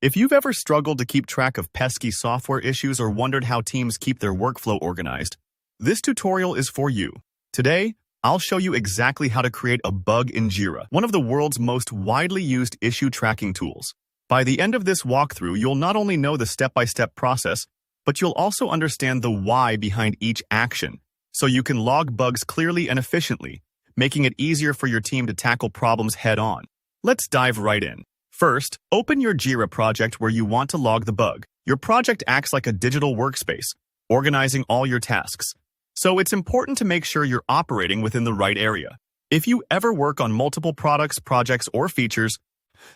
If you've ever struggled to keep track of pesky software issues or wondered how teams keep their workflow organized, this tutorial is for you. Today, I'll show you exactly how to create a bug in Jira, one of the world's most widely used issue tracking tools. By the end of this walkthrough, you'll not only know the step-by-step process, but you'll also understand the why behind each action, so you can log bugs clearly and efficiently, making it easier for your team to tackle problems head-on. Let's dive right in. First, open your Jira project where you want to log the bug. Your project acts like a digital workspace, organizing all your tasks. So it's important to make sure you're operating within the right area. If you ever work on multiple products, projects, or features,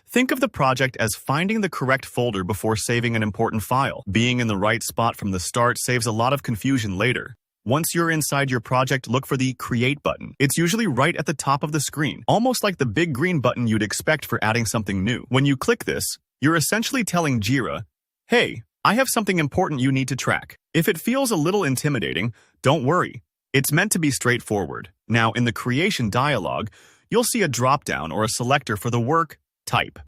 think of the project as finding the correct folder before saving an important file. Being in the right spot from the start saves a lot of confusion later. Once you're inside your project, look for the Create button. It's usually right at the top of the screen, almost like the big green button you'd expect for adding something new. When you click this, you're essentially telling Jira, hey, I have something important you need to track. If it feels a little intimidating, don't worry. It's meant to be straightforward. Now, in the creation dialog, you'll see a drop-down or a selector for the work type.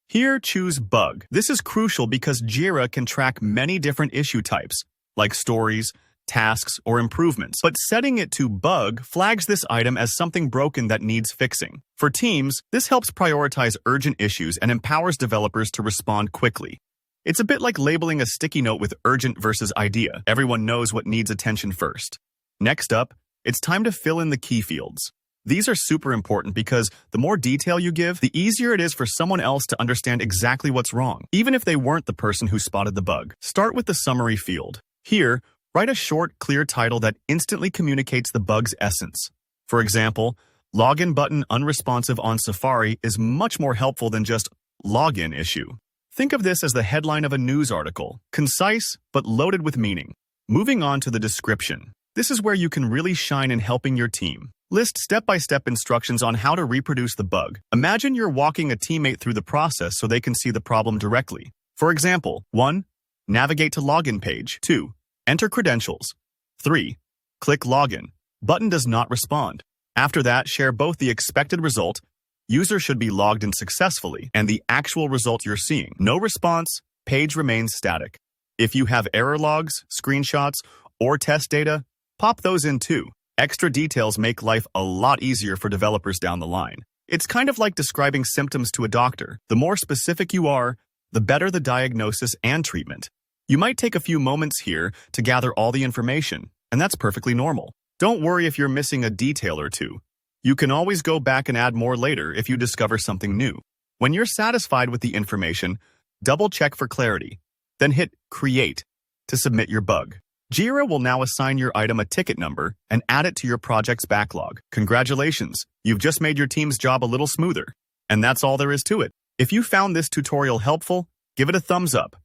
Here, choose Bug. This is crucial because Jira can track many different issue types, like stories, tasks, or improvements, but setting it to Bug flags this item as something broken that needs fixing. For teams, this helps prioritize urgent issues and empowers developers to respond quickly. It's a bit like labeling a sticky note with urgent versus idea. Everyone knows what needs attention first. Next up, it's time to fill in the key fields. These are super important because the more detail you give, the easier it is for someone else to understand exactly what's wrong, even if they weren't the person who spotted the bug. Start with the summary field. Here, write a short, clear title that instantly communicates the bug's essence. For example, Login button unresponsive on Safari is much more helpful than just login issue. Think of this as the headline of a news article, concise but loaded with meaning. Moving on to the description. This is where you can really shine in helping your team. List step-by-step instructions on how to reproduce the bug. Imagine you're walking a teammate through the process so they can see the problem directly. For example, 1. Navigate to login page. 2. Enter credentials. 3. Click login. Button does not respond. After that, share both the expected result, user should be logged in successfully, and the actual result you're seeing. No response, page remains static. If you have error logs, screenshots, or test data, pop those in too. Extra details make life a lot easier for developers down the line. It's kind of like describing symptoms to a doctor. The more specific you are, the better the diagnosis and treatment. You might take a few moments here to gather all the information, and that's perfectly normal. Don't worry if you're missing a detail or two. You can always go back and add more later if you discover something new. When you're satisfied with the information, double-check for clarity, then hit Create to submit your bug. Jira will now assign your item a ticket number and add it to your project's backlog. Congratulations, you've just made your team's job a little smoother. And that's all there is to it. If you found this tutorial helpful, give it a thumbs up.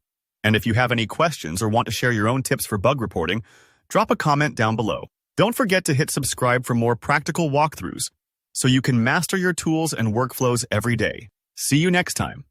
And if you have any questions or want to share your own tips for bug reporting, drop a comment down below. Don't forget to hit subscribe for more practical walkthroughs so you can master your tools and workflows every day. See you next time.